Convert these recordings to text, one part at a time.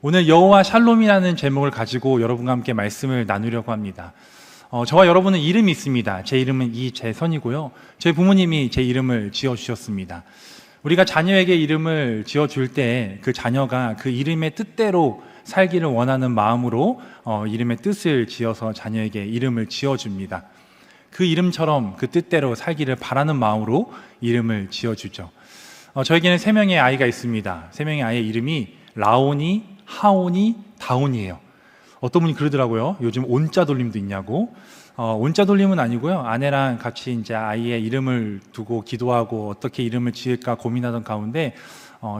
오늘 여호와 샬롬이라는 제목을 가지고 여러분과 함께 말씀을 나누려고 합니다. 저와 여러분은 이름이 있습니다. 제 이름은 이재선이고요. 저희 부모님이 제 이름을 지어주셨습니다. 우리가 자녀에게 이름을 지어줄 때 그 자녀가 그 이름의 뜻대로 살기를 원하는 마음으로 이름의 뜻을 지어서 자녀에게 이름을 지어줍니다. 그 이름처럼 그 뜻대로 살기를 바라는 마음으로 이름을 지어주죠. 저에게는 3명의 아이가 있습니다. 3명의 아이의 이름이 라온이, 하온이, 다온이에요. 어떤 분이 그러더라고요. 요즘 온자 돌림도 있냐고. 온자 돌림은 아니고요. 아내랑 같이 이제 아이의 이름을 두고 기도하고 어떻게 이름을 지을까 고민하던 가운데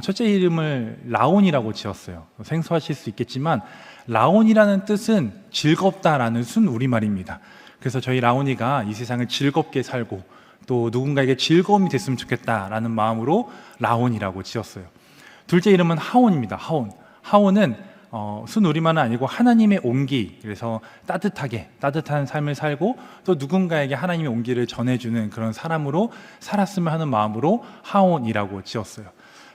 첫째 이름을 라온이라고 지었어요. 생소하실 수 있겠지만 라온이라는 뜻은 즐겁다라는 순 우리말입니다. 그래서 저희 라온이가 이 세상을 즐겁게 살고 또 누군가에게 즐거움이 됐으면 좋겠다라는 마음으로 라온이라고 지었어요. 둘째 이름은 하온입니다. 하온은 순 우리말은 아니고 하나님의 온기, 그래서 따뜻한 삶을 살고 또 누군가에게 하나님의 온기를 전해주는 그런 사람으로 살았으면 하는 마음으로 하온이라고 지었어요.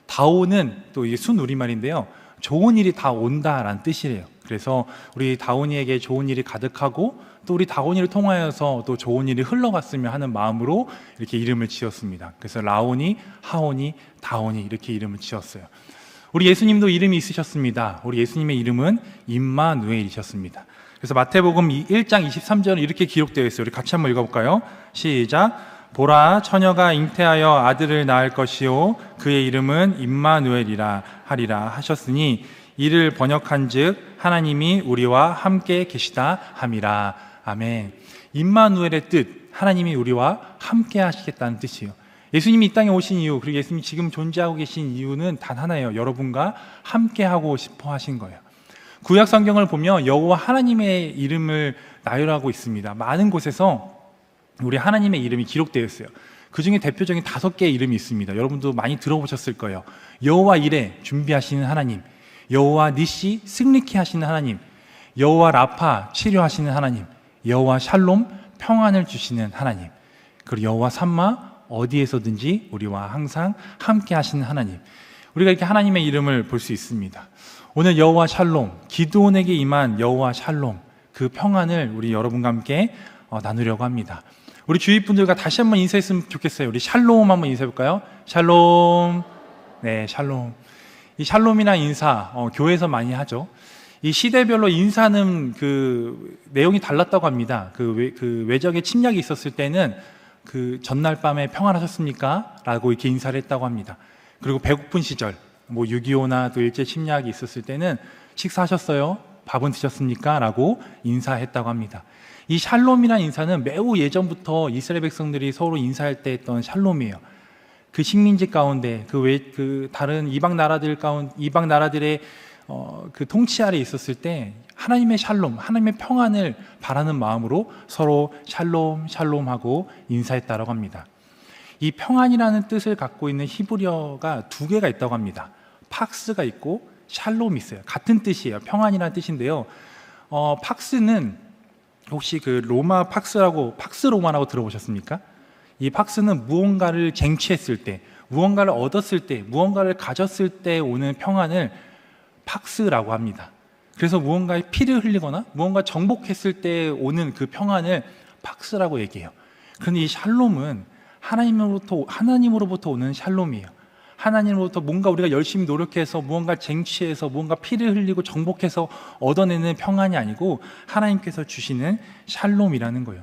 다온은 또 이게 순 우리말인데요, 좋은 일이 다 온다라는 뜻이래요. 그래서 우리 다온이에게 좋은 일이 가득하고 또 우리 다온이를 통하여서 또 좋은 일이 흘러갔으면 하는 마음으로 이렇게 이름을 지었습니다. 그래서 라온이, 하온이, 다온이 이렇게 이름을 지었어요. 우리 예수님도 이름이 있으셨습니다. 우리 예수님의 이름은 임마누엘이셨습니다. 그래서 마태복음 1장 23절은 이렇게 기록되어 있어요. 우리 같이 한번 읽어볼까요? 시작. 보라, 처녀가 잉태하여 아들을 낳을 것이요 그의 이름은 임마누엘이라 하리라 하셨으니 이를 번역한즉 하나님이 우리와 함께 계시다 함이라. 아멘. 임마누엘의 뜻, 하나님이 우리와 함께 하시겠다는 뜻이에요. 예수님이 이 땅에 오신 이유, 그리고 예수님이 지금 존재하고 계신 이유는 단 하나예요. 여러분과 함께 하고 싶어 하신 거예요. 구약 성경을 보면 여호와 하나님의 이름을 나열하고 있습니다. 많은 곳에서 우리 하나님의 이름이 기록되어 있어요. 그 중에 대표적인 5개의 이름이 있습니다. 여러분도 많이 들어보셨을 거예요. 여호와 이레, 준비하시는 하나님, 여호와 니시, 승리케 하시는 하나님, 여호와 라파, 치료하시는 하나님, 여호와 샬롬, 평안을 주시는 하나님, 그리고 여호와 삼마, 어디에서든지 우리와 항상 함께 하시는 하나님. 우리가 이렇게 하나님의 이름을 볼 수 있습니다. 오늘 여호와 샬롬, 기드온에게 임한 여호와 샬롬, 그 평안을 우리 여러분과 함께 나누려고 합니다. 우리 주위 분들과 다시 한번 인사했으면 좋겠어요. 우리 샬롬 한번 인사해볼까요? 샬롬. 네, 샬롬. 이 샬롬이란 인사 교회에서 많이 하죠. 이 시대별로 인사는 그 내용이 달랐다고 합니다. 그 외적의 침략이 있었을 때는 그 전날 밤에 평안하셨습니까? 라고 이렇게 인사를 했다고 합니다. 그리고 배고픈 시절, 6.25나 또 일제 침략이 있었을 때는 식사하셨어요? 밥은 드셨습니까? 라고 인사했다고 합니다. 이 샬롬이라는 인사는 매우 예전부터 이스라엘 백성들이 서로 인사할 때 했던 샬롬이에요. 그 식민지 가운데 다른 이방 나라들의 그 통치 아래 있었을 때 하나님의 샬롬, 하나님의 평안을 바라는 마음으로 서로 샬롬, 샬롬하고 인사했다고 합니다. 이 평안이라는 뜻을 갖고 있는 히브리어가 2개가 있다고 합니다. 팍스가 있고 샬롬이 있어요. 같은 뜻이에요. 평안이라는 뜻인데요. 팍스는 혹시 그 로마 팍스라고, 팍스 로마라고 들어보셨습니까? 이 팍스는 무언가를 쟁취했을 때, 무언가를 얻었을 때, 무언가를 가졌을 때 오는 평안을 팍스라고 합니다. 그래서 무언가에 피를 흘리거나 무언가 정복했을 때 오는 그 평안을 팍스라고 얘기해요. 그런데 이 샬롬은 하나님으로부터 오는 샬롬이에요. 하나님으로부터 뭔가 우리가 열심히 노력해서 무언가 쟁취해서 무언가 피를 흘리고 정복해서 얻어내는 평안이 아니고 하나님께서 주시는 샬롬이라는 거예요.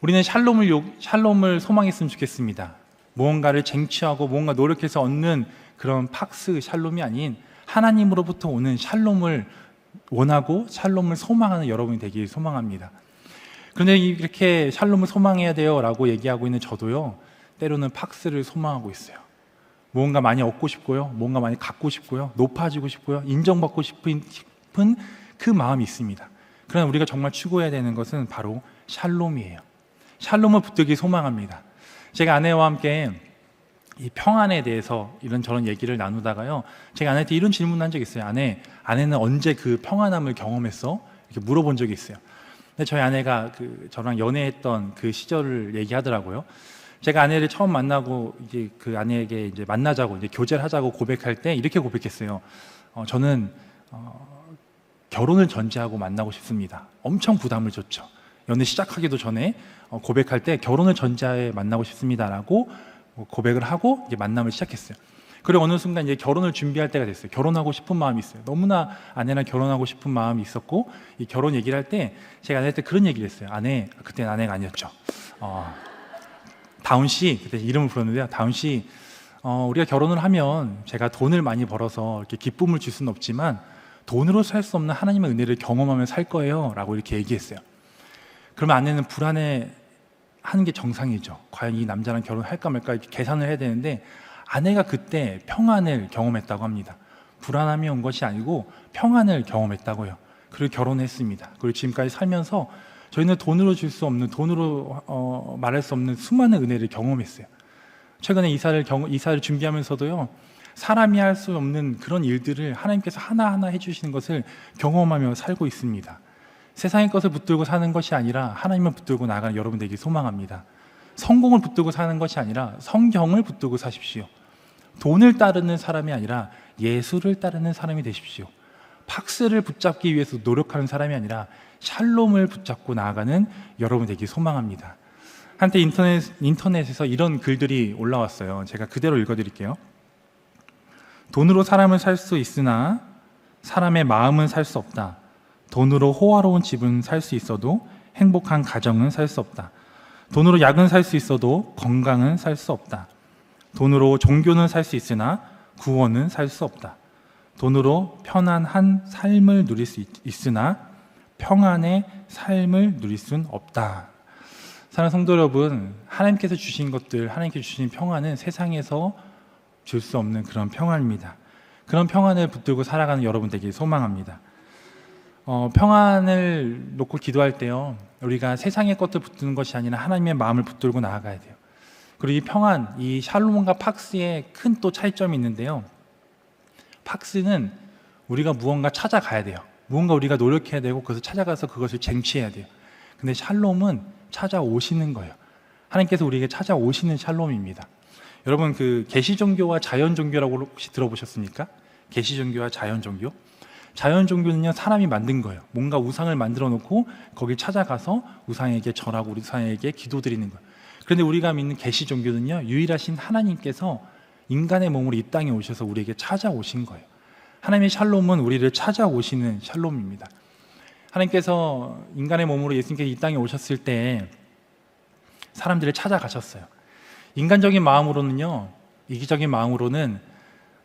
우리는 샬롬을 소망했으면 좋겠습니다. 무언가를 쟁취하고 무언가 노력해서 얻는 그런 팍스 샬롬이 아닌 하나님으로부터 오는 샬롬을 원하고 샬롬을 소망하는 여러분이 되길 소망합니다. 그런데 이렇게 샬롬을 소망해야 돼요 라고 얘기하고 있는 저도요, 때로는 팍스를 소망하고 있어요. 무언가 많이 얻고 싶고요, 뭔가 많이 갖고 싶고요, 높아지고 싶고요, 인정받고 싶은 그 마음이 있습니다. 그러나 우리가 정말 추구해야 되는 것은 바로 샬롬이에요. 샬롬을 붙들기 소망합니다. 제가 아내와 함께 이 평안에 대해서 이런저런 얘기를 나누다가요, 제가 아내한테 이런 질문을 한 적이 있어요. 아내는 언제 그 평안함을 경험했어? 이렇게 물어본 적이 있어요. 근데 저희 아내가 저랑 연애했던 그 시절을 얘기하더라고요. 제가 아내를 처음 만나고 이제 그 아내에게 이제 만나자고 이제 교제를 하자고 고백할 때 이렇게 고백했어요. 저는 결혼을 전제하고 만나고 싶습니다. 엄청 부담을 줬죠. 연애 시작하기도 전에 고백할 때 결혼을 전제하에 만나고 싶습니다라고 고백을 하고 이제 만남을 시작했어요. 그리고 어느 순간 이제 결혼을 준비할 때가 됐어요. 결혼하고 싶은 마음이 있어요. 너무나 아내랑 결혼하고 싶은 마음이 있었고, 이 결혼 얘기를 할 때 제가 아내한테 그런 얘기를 했어요. 그때는 아내가 아니었죠. 다운 씨, 그때 이름을 불렀는데요. 다운 씨, 우리가 결혼을 하면 제가 돈을 많이 벌어서 이렇게 기쁨을 줄 수는 없지만 돈으로 살 수 없는 하나님의 은혜를 경험하며 살 거예요 라고 이렇게 얘기했어요. 그러면 아내는 불안해 하는 게 정상이죠. 과연 이 남자랑 결혼할까 말까 이렇게 계산을 해야 되는데, 아내가 그때 평안을 경험했다고 합니다. 불안함이 온 것이 아니고 평안을 경험했다고요. 그리고 결혼했습니다. 그리고 지금까지 살면서 저희는 돈으로 줄 수 없는, 돈으로 말할 수 없는 수많은 은혜를 경험했어요. 최근에 이사를 준비하면서도요, 사람이 할 수 없는 그런 일들을 하나님께서 하나하나 해주시는 것을 경험하며 살고 있습니다. 세상의 것을 붙들고 사는 것이 아니라 하나님을 붙들고 나가는 여러분 되길 소망합니다. 성공을 붙들고 사는 것이 아니라 성경을 붙들고 사십시오. 돈을 따르는 사람이 아니라 예수를 따르는 사람이 되십시오. 팍스를 붙잡기 위해서 노력하는 사람이 아니라 샬롬을 붙잡고 나아가는 여러분 되길 소망합니다. 한때 인터넷에서 이런 글들이 올라왔어요. 제가 그대로 읽어드릴게요. 돈으로 사람을 살 수 있으나 사람의 마음은 살 수 없다. 돈으로 호화로운 집은 살 수 있어도 행복한 가정은 살 수 없다. 돈으로 약은 살 수 있어도 건강은 살 수 없다. 돈으로 종교는 살 수 있으나 구원은 살 수 없다. 돈으로 편안한 삶을 누릴 수 있으나 평안의 삶을 누릴 수는 없다. 사랑하는 성도 여러분, 하나님께서 주신 것들, 하나님께서 주신 평안은 세상에서 줄 수 없는 그런 평안입니다. 그런 평안을 붙들고 살아가는 여러분 되길 소망합니다. 평안을 놓고 기도할 때요, 우리가 세상의 것들 붙드는 것이 아니라 하나님의 마음을 붙들고 나아가야 돼요. 그리고 이 평안, 이 샬롬과 팍스의 큰 또 차이점이 있는데요, 팍스는 우리가 무언가 찾아가야 돼요. 무언가 우리가 노력해야 되고 그것을 찾아가서 그것을 쟁취해야 돼요. 근데 샬롬은 찾아오시는 거예요. 하나님께서 우리에게 찾아오시는 샬롬입니다. 여러분, 그 계시 종교와 자연 종교라고 혹시 들어보셨습니까? 계시 종교와 자연 종교? 자연 종교는요, 사람이 만든 거예요. 뭔가 우상을 만들어 놓고 거기 찾아가서 우상에게 절하고 우상에게 기도드리는 거예요. 그런데 우리가 믿는 계시 종교는요, 유일하신 하나님께서 인간의 몸으로 이 땅에 오셔서 우리에게 찾아오신 거예요. 하나님의 샬롬은 우리를 찾아오시는 샬롬입니다. 하나님께서 인간의 몸으로 예수님께서 이 땅에 오셨을 때 사람들을 찾아가셨어요. 인간적인 마음으로는요, 이기적인 마음으로는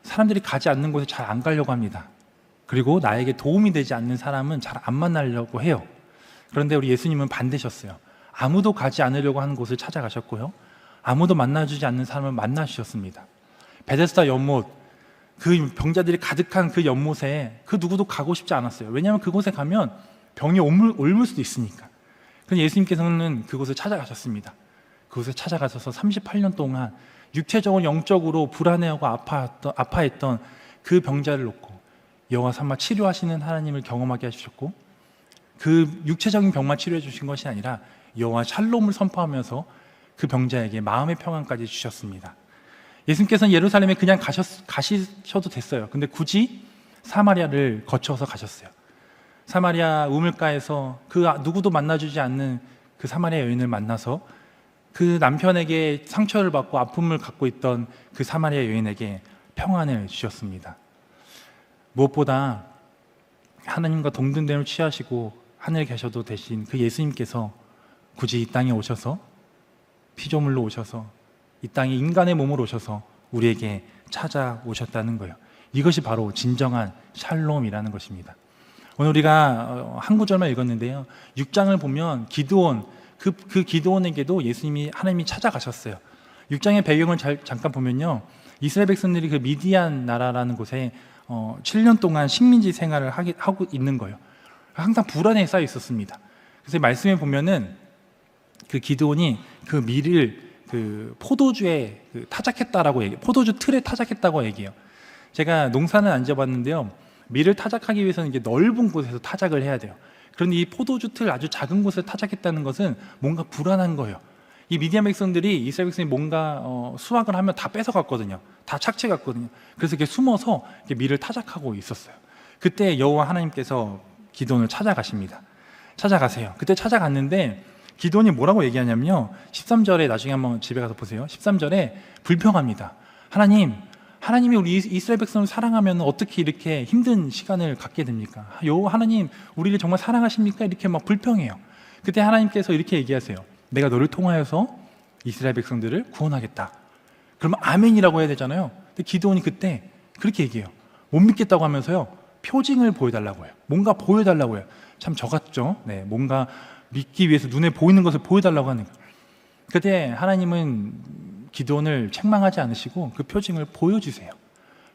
사람들이 가지 않는 곳에 잘 안 가려고 합니다. 그리고 나에게 도움이 되지 않는 사람은 잘 안 만나려고 해요. 그런데 우리 예수님은 반대셨어요. 아무도 가지 않으려고 하는 곳을 찾아가셨고요, 아무도 만나주지 않는 사람을 만나주셨습니다. 베데스다 연못, 그 병자들이 가득한 그 연못에 그 누구도 가고 싶지 않았어요. 왜냐하면 그곳에 가면 병이 옮을 수도 있으니까. 그래서 예수님께서는 그곳을 찾아가셨습니다. 그곳에 찾아가셔서 38년 동안 육체적으로 영적으로 불안해하고 아파했던 그 병자를 놓고 여호와 삼아 치료하시는 하나님을 경험하게 해주셨고, 그 육체적인 병만 치료해 주신 것이 아니라 여호와 샬롬을 선포하면서 그 병자에게 마음의 평안까지 주셨습니다. 예수님께서는 예루살렘에 그냥 가시셔도 됐어요. 근데 굳이 사마리아를 거쳐서 가셨어요. 사마리아 우물가에서 그 누구도 만나주지 않는 그 사마리아 여인을 만나서 그 남편에게 상처를 받고 아픔을 갖고 있던 그 사마리아 여인에게 평안을 주셨습니다. 무엇보다 하나님과 동등됨을 취하시고 하늘에 계셔도 되신 그 예수님께서 굳이 이 땅에 오셔서 피조물로 오셔서 이 땅에 인간의 몸으로 오셔서 우리에게 찾아오셨다는 거예요. 이것이 바로 진정한 샬롬이라는 것입니다. 오늘 우리가 한 구절만 읽었는데요, 6장을 보면 기드온, 그 기드온에게도 하나님이 찾아가셨어요. 6장의 배경을 잠깐 보면요, 이스라엘 백성들이 그 미디안 나라라는 곳에 7년 동안 식민지 생활을 하고 있는 거예요. 항상 불안에 쌓여 있었습니다. 그래서 말씀에 보면은 그 기드온이 그 밀을 그 포도주에 타작했다라고 얘기해요. 포도주 틀에 타작했다고 얘기해요. 제가 농사는 안 지어봤는데요, 밀을 타작하기 위해서는 이게 넓은 곳에서 타작을 해야 돼요. 그런데 이 포도주 틀 아주 작은 곳에 타작했다는 것은 뭔가 불안한 거예요. 이 미디안 백성들이, 이스라엘 백성이 뭔가 수확을 하면 다 뺏어갔거든요. 다 착취갔거든요. 그래서 이렇게 숨어서 이렇게 밀을 타작하고 있었어요. 그때 여호와 하나님께서 기드온을 찾아가십니다. 찾아가세요. 그때 찾아갔는데 기드온이 뭐라고 얘기하냐면요, 13절에 나중에 한번 집에 가서 보세요. 13절에 불평합니다. 하나님이 우리 이스라엘 백성을 사랑하면 어떻게 이렇게 힘든 시간을 갖게 됩니까? 여호와 하나님, 우리를 정말 사랑하십니까? 이렇게 막 불평해요. 그때 하나님께서 이렇게 얘기하세요. 내가 너를 통하여서 이스라엘 백성들을 구원하겠다. 그러면 아멘이라고 해야 되잖아요. 근데 기드온이 그때 그렇게 얘기해요. 못 믿겠다고 하면서요, 표징을 보여달라고 해요. 뭔가 보여달라고 해요. 참 저 같죠? 네, 뭔가 믿기 위해서 눈에 보이는 것을 보여달라고 하는 거예요. 그때 하나님은 기드온을 책망하지 않으시고 그 표징을 보여주세요.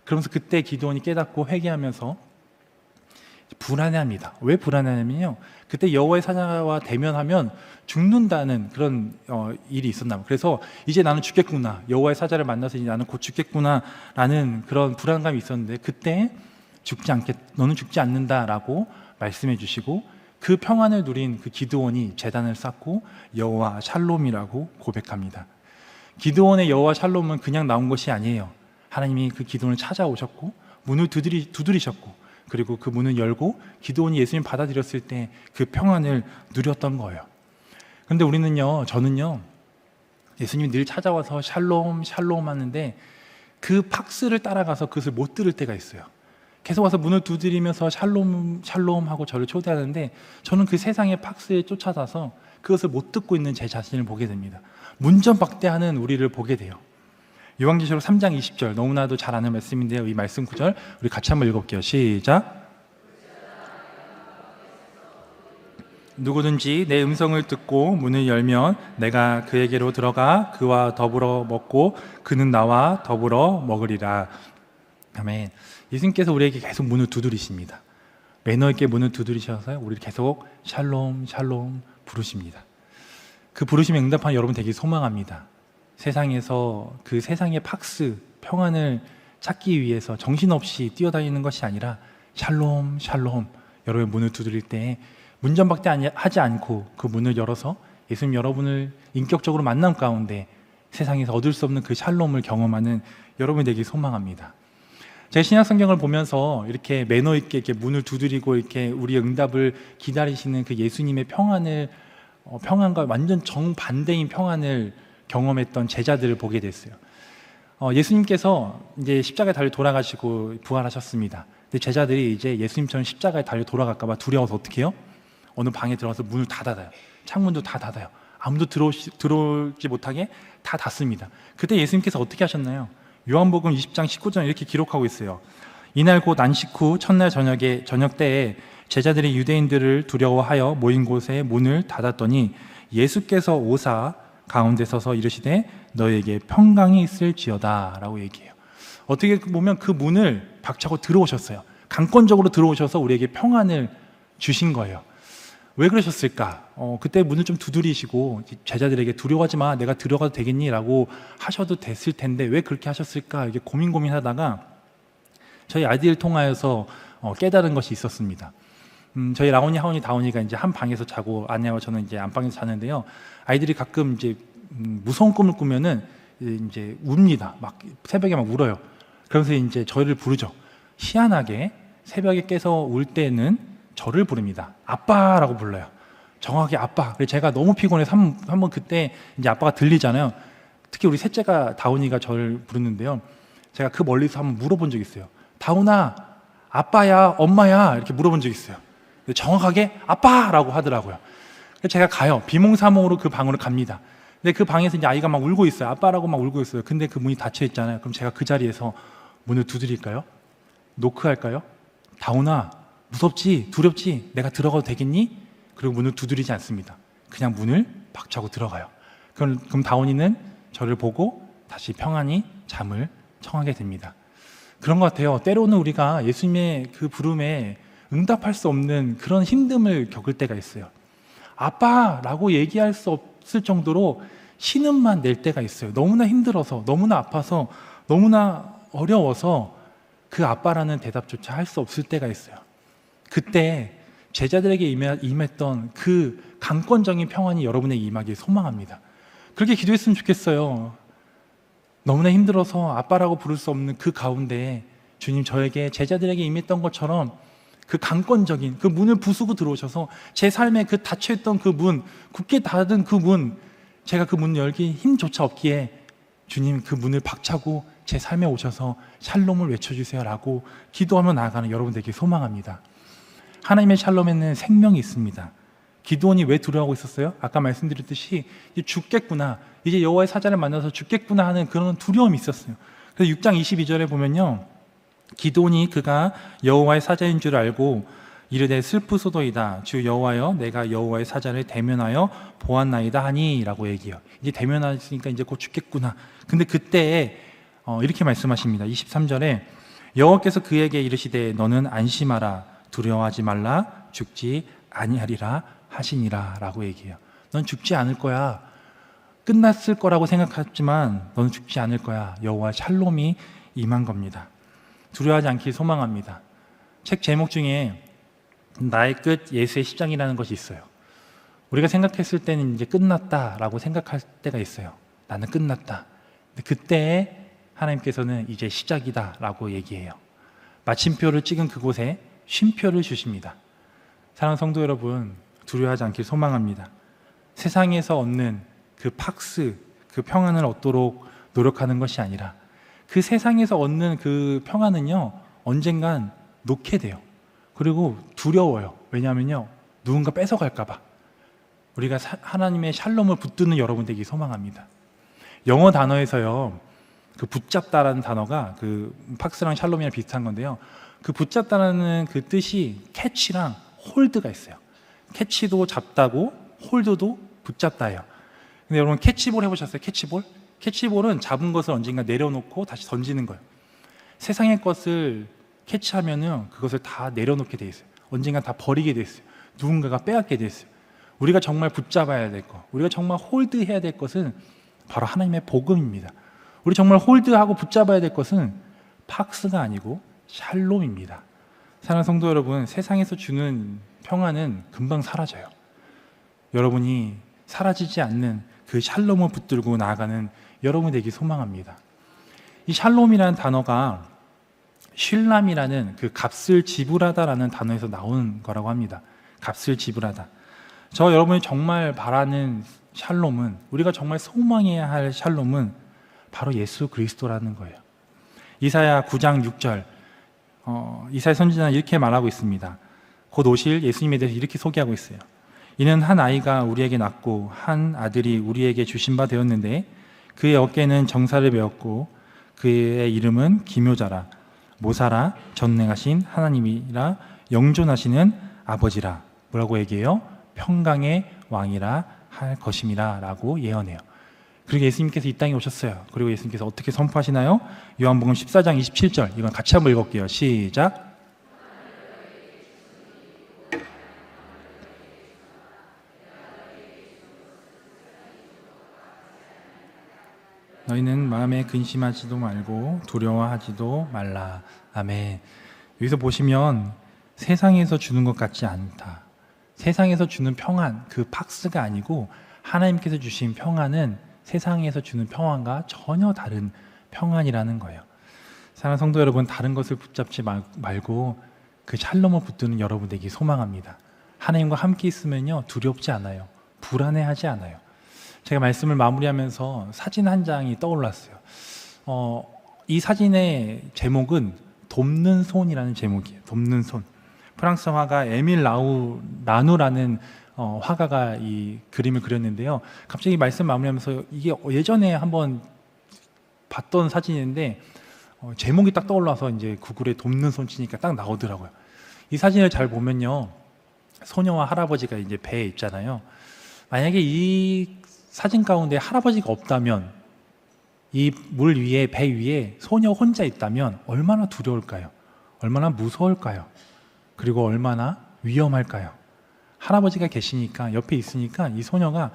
그러면서 그때 기드온이 깨닫고 회개하면서 불안해합니다. 왜 불안해하냐면요, 그때 여호와의 사자와 대면하면 죽는다는 그런 일이 있었나 봐요. 그래서 이제 나는 죽겠구나, 여호와의 사자를 만나서 이제 나는 곧 죽겠구나 라는 그런 불안감이 있었는데, 그때 너는 죽지 않는다라고 말씀해 주시고 그 평안을 누린 그 기드온이 제단을 쌓고 여호와 샬롬이라고 고백합니다. 기드온의 여호와 샬롬은 그냥 나온 것이 아니에요. 하나님이 그 기드온을 찾아오셨고 문을 두드리셨고, 그리고 그 문을 열고 기드온이 예수님 받아들였을 때 그 평안을 누렸던 거예요. 그런데 저는요, 예수님이 늘 찾아와서 샬롬 샬롬 하는데 그 팍스를 따라가서 그것을 못 들을 때가 있어요. 계속 와서 문을 두드리면서 샬롬 샬롬 하고 저를 초대하는데, 저는 그 세상의 팍스에 쫓아가서 그것을 못 듣고 있는 제 자신을 보게 됩니다. 문전박대하는 우리를 보게 돼요. 요한계시록 3장 20절, 너무나도 잘 아는 말씀인데요, 이 말씀 구절 우리 같이 한번 읽어볼게요. 시작. 누구든지 내 음성을 듣고 문을 열면 내가 그에게로 들어가 그와 더불어 먹고 그는 나와 더불어 먹으리라. 아멘. 예수님께서 우리에게 계속 문을 두드리십니다. 매너 있게 문을 두드리셔서 우리를 계속 샬롬 샬롬 부르십니다. 그 부르심에 응답한 여러분 되길 소망합니다. 세상에서 그 세상의 팍스, 평안을 찾기 위해서 정신없이 뛰어다니는 것이 아니라 샬롬 샬롬, 여러분의 문을 두드릴 때 문전박대하지 않고 그 문을 열어서 예수님 여러분을 인격적으로 만남 가운데 세상에서 얻을 수 없는 그 샬롬을 경험하는 여러분이 되길 소망합니다. 제가 신약 성경을 보면서 이렇게 매너 있게 이렇게 문을 두드리고 이렇게 우리의 응답을 기다리시는 그 예수님의 평안과 완전 정반대인 평안을 경험했던 제자들을 보게 됐어요. 예수님께서 이제 십자가에 달려 돌아가시고 부활하셨습니다. 근데 제자들이 이제 예수님처럼 십자가에 달려 돌아갈까봐 두려워서 어떻게 해요? 어느 방에 들어가서 문을 다 닫아요. 창문도 다 닫아요. 아무도 들어오지 못하게 다 닫습니다. 그때 예수님께서 어떻게 하셨나요? 요한복음 20장 19절 이렇게 기록하고 있어요. 이날 곧 안식 후 첫날 저녁 때에 제자들이 유대인들을 두려워하여 모인 곳에 문을 닫았더니 예수께서 오사 가운데 서서 이르시되 너에게 평강이 있을지어다 라고 얘기해요. 어떻게 보면 그 문을 박차고 들어오셨어요. 강권적으로 들어오셔서 우리에게 평안을 주신 거예요. 왜 그러셨을까? 그때 문을 좀 두드리시고 제자들에게 두려워하지 마, 내가 들어가도 되겠니? 라고 하셔도 됐을 텐데 왜 그렇게 하셨을까? 이게 고민하다가 저희 아이들을 통하여서 깨달은 것이 있었습니다. 저희 라온이, 하온이, 다온이가 이제 한 방에서 자고 아내와 저는 이제 안방에서 자는데요. 아이들이 가끔 이제 무서운 꿈을 꾸면은 이제 웁니다. 막 새벽에 막 울어요. 그러면서 이제 저희를 부르죠. 희한하게 새벽에 깨서 울 때는 저를 부릅니다. 아빠라고 불러요. 정확히 아빠. 그래서 제가 너무 피곤해서 한번 그때 이제 아빠가 들리잖아요. 특히 우리 셋째가 다운이가 저를 부르는데요. 제가 그 멀리서 한번 물어본 적이 있어요. 다운아, 아빠야, 엄마야 이렇게 물어본 적이 있어요. 정확하게 아빠라고 하더라고요. 그래서 제가 가요. 비몽사몽으로 그 방으로 갑니다. 근데 그 방에서 이제 아이가 막 울고 있어요. 아빠라고 막 울고 있어요. 근데 그 문이 닫혀 있잖아요. 그럼 제가 그 자리에서 문을 두드릴까요? 노크할까요? 다운아, 무섭지? 두렵지? 내가 들어가도 되겠니? 그리고 문을 두드리지 않습니다. 그냥 문을 박차고 들어가요. 그럼 다운이는 저를 보고 다시 평안히 잠을 청하게 됩니다. 그런 것 같아요. 때로는 우리가 예수님의 그 부름에 응답할 수 없는 그런 힘듦을 겪을 때가 있어요. 아빠라고 얘기할 수 없을 정도로 신음만 낼 때가 있어요. 너무나 힘들어서, 너무나 아파서, 너무나 어려워서 그 아빠라는 대답조차 할 수 없을 때가 있어요. 그때 제자들에게 임했던 그 강권적인 평안이 여러분에게 임하길 소망합니다. 그렇게 기도했으면 좋겠어요. 너무나 힘들어서 아빠라고 부를 수 없는 그 가운데 주님, 저에게 제자들에게 임했던 것처럼 그 강권적인 그 문을 부수고 들어오셔서 제 삶에 그 닫혀있던 그 문, 굳게 닫은 그 문, 제가 그 문 열기 힘조차 없기에 주님 그 문을 박차고 제 삶에 오셔서 샬롬을 외쳐주세요 라고 기도하며 나아가는 여러분 되길 소망합니다. 하나님의 샬롬에는 생명이 있습니다. 기드온이 왜 두려워하고 있었어요? 아까 말씀드렸듯이 이제 죽겠구나, 이제 여호와의 사자를 만나서 죽겠구나 하는 그런 두려움이 있었어요. 그래서 6장 22절에 보면요, 기드온이 그가 여호와의 사자인 줄 알고 이르되 슬프소도이다, 주 여호와여 내가 여호와의 사자를 대면하여 보았나이다 하니 라고 얘기해요. 이제 대면하시니까 이제 곧 죽겠구나. 근데 그때 이렇게 말씀하십니다. 23절에 여호와께서 그에게 이르시되 너는 안심하라, 두려워하지 말라, 죽지 아니하리라 하시니라 라고 얘기해요. 넌 죽지 않을 거야. 끝났을 거라고 생각했지만 너는 죽지 않을 거야. 여호와 샬롬이 임한 겁니다. 두려워하지 않길 소망합니다. 책 제목 중에 나의 끝 예수의 시작이라는 것이 있어요. 우리가 생각했을 때는 이제 끝났다라고 생각할 때가 있어요. 나는 끝났다. 근데 그때 하나님께서는 이제 시작이다라고 얘기해요. 마침표를 찍은 그곳에 쉼표를 주십니다. 사랑하는 성도 여러분, 두려워하지 않길 소망합니다. 세상에서 얻는 그 팍스, 그 평안을 얻도록 노력하는 것이 아니라 그 세상에서 얻는 그 평안은요, 언젠간 놓게 돼요. 그리고 두려워요. 왜냐하면요, 누군가 뺏어갈까 봐. 우리가 하나님의 샬롬을 붙드는 여러분 되기 소망합니다. 영어 단어에서요, 그 붙잡다라는 단어가 그 팍스랑 샬롬이랑 비슷한 건데요, 그 붙잡다라는 그 뜻이 캐치랑 홀드가 있어요. 캐치도 잡다고 홀드도 붙잡다예요. 근데 여러분 캐치볼 해보셨어요? 캐치볼? 캐치볼은 잡은 것을 언젠가 내려놓고 다시 던지는 거예요. 세상의 것을 캐치하면은 그것을 다 내려놓게 돼 있어요. 언젠가 다 버리게 돼 있어요. 누군가가 빼앗게 돼 있어요. 우리가 정말 붙잡아야 될 것, 우리가 정말 홀드해야 될 것은 바로 하나님의 복음입니다. 우리 정말 홀드하고 붙잡아야 될 것은 팍스가 아니고 샬롬입니다. 사랑하는 성도 여러분, 세상에서 주는 평안은 금방 사라져요. 여러분이 사라지지 않는 그 샬롬을 붙들고 나아가는 여러분 되기 소망합니다. 이 샬롬이라는 단어가 쉴람이라는 그 값을 지불하다라는 단어에서 나온 거라고 합니다. 값을 지불하다. 저 여러분이 정말 바라는 샬롬은, 우리가 정말 소망해야 할 샬롬은 바로 예수 그리스도라는 거예요. 이사야 9장 6절, 이사야 선지자는 이렇게 말하고 있습니다. 곧 오실 예수님에 대해서 이렇게 소개하고 있어요. 이는 한 아이가 우리에게 낳고 한 아들이 우리에게 주신 바 되었는데 그의 어깨는 정사를 베었고 그의 이름은 기묘자라, 모사라, 전능하신 하나님이라, 영존하시는 아버지라. 뭐라고 얘기해요? 평강의 왕이라 할 것임이라 라고 예언해요. 그리고 예수님께서 이 땅에 오셨어요. 그리고 예수님께서 어떻게 선포하시나요? 요한복음 14장 27절, 이건 같이 한번 읽을게요. 시작. 너희는 마음에 근심하지도 말고 두려워하지도 말라. 아멘. 여기서 보시면 세상에서 주는 것 같지 않다. 세상에서 주는 평안, 그 팍스가 아니고 하나님께서 주신 평안은 세상에서 주는 평안과 전혀 다른 평안이라는 거예요. 사랑하는 성도 여러분, 다른 것을 붙잡지 말고 그 샬롬을 붙드는 여러분 되기 소망합니다. 하나님과 함께 있으면요, 두렵지 않아요. 불안해하지 않아요. 제가 말씀을 마무리하면서 사진 한 장이 떠올랐어요. 이 사진의 제목은 돕는 손이라는 제목이에요. 돕는 손. 프랑스 화가 에밀 라누라는 화가가 이 그림을 그렸는데요. 갑자기 말씀 마무리하면서 이게 예전에 한번 봤던 사진인데 제목이 딱 떠올라서 이제 구글에 돕는 손 치니까 딱 나오더라고요. 이 사진을 잘 보면요, 소녀와 할아버지가 이제 배에 있잖아요. 만약에 이 사진 가운데 할아버지가 없다면, 이 물 위에, 배 위에 소녀 혼자 있다면 얼마나 두려울까요? 얼마나 무서울까요? 그리고 얼마나 위험할까요? 할아버지가 계시니까, 옆에 있으니까 이 소녀가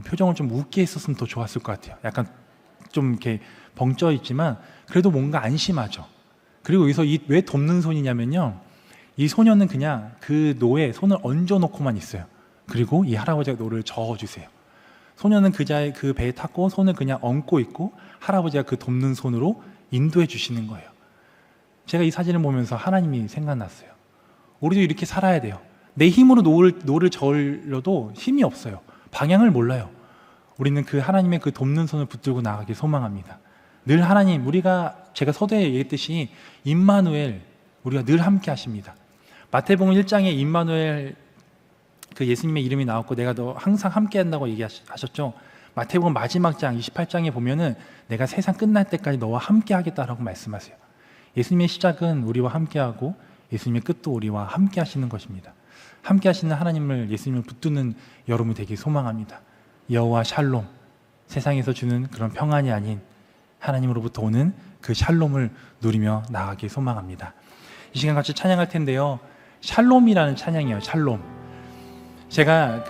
표정을 좀 웃게 했었으면 더 좋았을 것 같아요. 약간 좀 이렇게 벙쪄 있지만 그래도 뭔가 안심하죠. 그리고 여기서 왜 돕는 손이냐면요, 이 소녀는 그냥 그 노에 손을 얹어놓고만 있어요. 그리고 이 할아버지가 노를 저어주세요. 소녀는 그 배에 탔고 손을 그냥 얹고 있고 할아버지가 그 돕는 손으로 인도해 주시는 거예요. 제가 이 사진을 보면서 하나님이 생각났어요. 우리도 이렇게 살아야 돼요. 내 힘으로 노를 저으려도 힘이 없어요. 방향을 몰라요. 우리는 그 하나님의 그 돕는 손을 붙들고 나가길 소망합니다. 늘 하나님, 제가 서두에 얘기했듯이 임마누엘, 우리가 늘 함께 하십니다. 마태복음 1장에 임마누엘 그 예수님의 이름이 나왔고 내가 너 항상 함께 한다고 얘기하셨죠. 마태복음 마지막 장 28장에 보면은 내가 세상 끝날 때까지 너와 함께 하겠다라고 말씀하세요. 예수님의 시작은 우리와 함께하고 예수님의 끝도 우리와 함께 하시는 것입니다. 함께 하시는 하나님을, 예수님을 붙드는 여러분이 되길 소망합니다. 여호와 샬롬, 세상에서 주는 그런 평안이 아닌 하나님으로부터 오는 그 샬롬을 누리며 나아가길 소망합니다. 이 시간 같이 찬양할 텐데요, 샬롬이라는 찬양이에요. 샬롬. 제가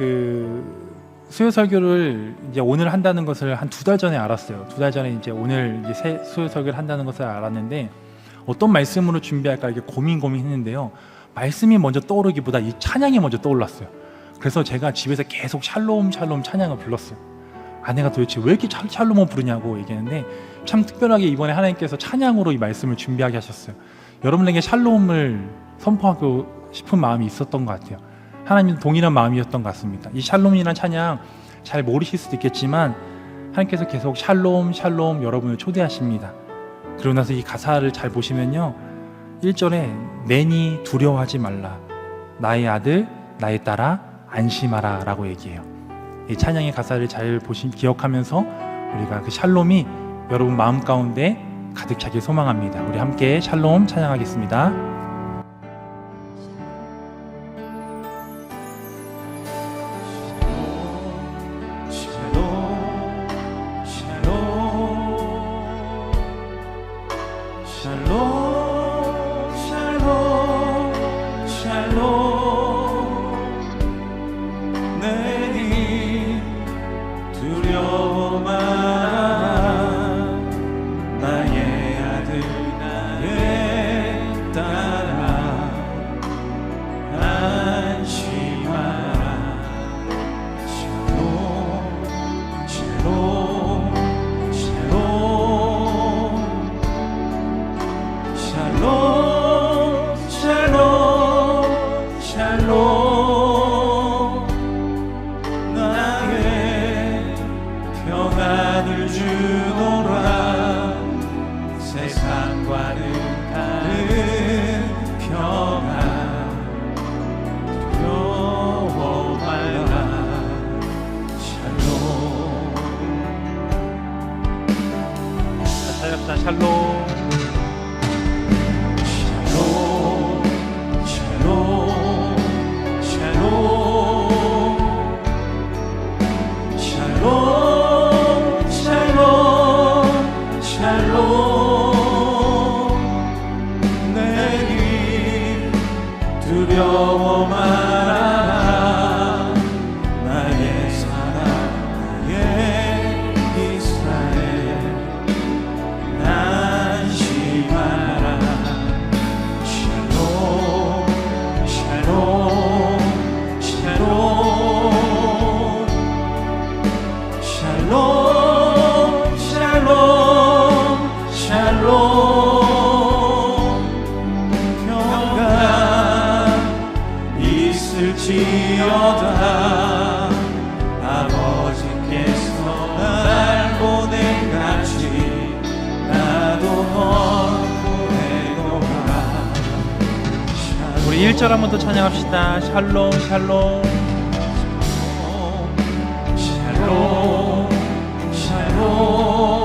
수요 설교를 이제 오늘 한다는 것을 한 2달 전에 알았어요. 2달 전에 이제 오늘 이제 새 수요 설교를 한다는 것을 알았는데 어떤 말씀으로 준비할까 이렇게 고민했는데요. 말씀이 먼저 떠오르기보다 이 찬양이 먼저 떠올랐어요. 그래서 제가 집에서 계속 샬롬 샬롬 찬양을 불렀어요. 아내가 도대체 왜 이렇게 샬롬을 부르냐고 얘기했는데 참 특별하게 이번에 하나님께서 찬양으로 이 말씀을 준비하게 하셨어요. 여러분에게 샬롬을 선포하고 싶은 마음이 있었던 것 같아요. 하나님도 동일한 마음이었던 것 같습니다. 이 샬롬이라는 찬양 잘 모르실 수도 있겠지만 하나님께서 계속 샬롬 샬롬 여러분을 초대하십니다. 그러고 나서 이 가사를 잘 보시면요, 1절에 내니 두려워하지 말라, 나의 아들 나의 딸아 안심하라 라고 얘기해요. 이 찬양의 가사를 잘 기억하면서 우리가 그 샬롬이 여러분 마음 가운데 가득 차길 소망합니다. 우리 함께 샬롬 찬양하겠습니다. 샬롬 두려워 말아라 나의 사랑 나의 이스라엘 안심하라 샬롬 샬롬 샬롬 샬롬 샬롬 샬롬 있을지어다 아버지께서 날 보낸같이 나도 널 보내노라. 우리 1절 한번 더 찬양합시다. 샬롬 샬롬 샬롬 샬롬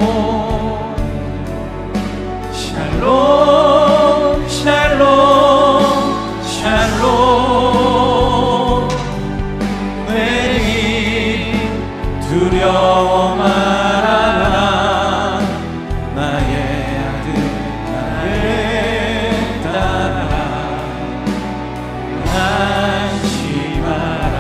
샬롬 샬롬 샬롬 내니 두려워 말아라 나의 아들 나의 딸아 안심하라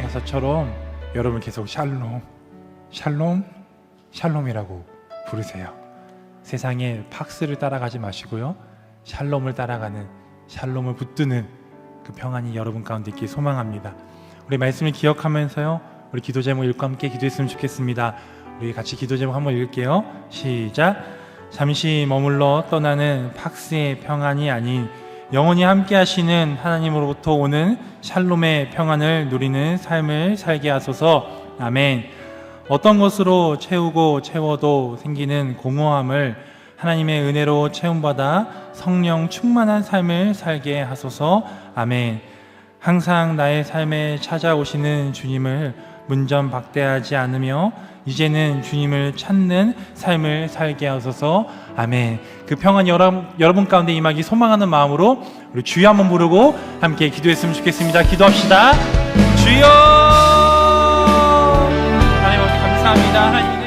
가사처럼 여러분 계속 샬롬, 샬롬, 샬롬이라고 부르세요. 세상의 팍스를 따라가지 마시고요, 샬롬을 따라가는, 샬롬을 붙드는 그 평안이 여러분 가운데 있길 소망합니다. 우리 말씀을 기억하면서요, 우리 기도 제목 읽고 함께 기도했으면 좋겠습니다. 우리 같이 기도 제목 한번 읽을게요. 시작. 잠시 머물러 떠나는 팍스의 평안이 아닌 영원히 함께 하시는 하나님으로부터 오는 샬롬의 평안을 누리는 삶을 살게 하소서. 아멘. 어떤 것으로 채우고 채워도 생기는 공허함을 하나님의 은혜로 채움받아 성령 충만한 삶을 살게 하소서. 아멘. 항상 나의 삶에 찾아오시는 주님을 문전박대하지 않으며 이제는 주님을 찾는 삶을 살게 하소서. 아멘. 그 평안이 여러분 가운데 임하기 소망하는 마음으로 우리 주여 한번 부르고 함께 기도했으면 좋겠습니다. 기도합시다. 주여, 하나님 감사합니다. 하나님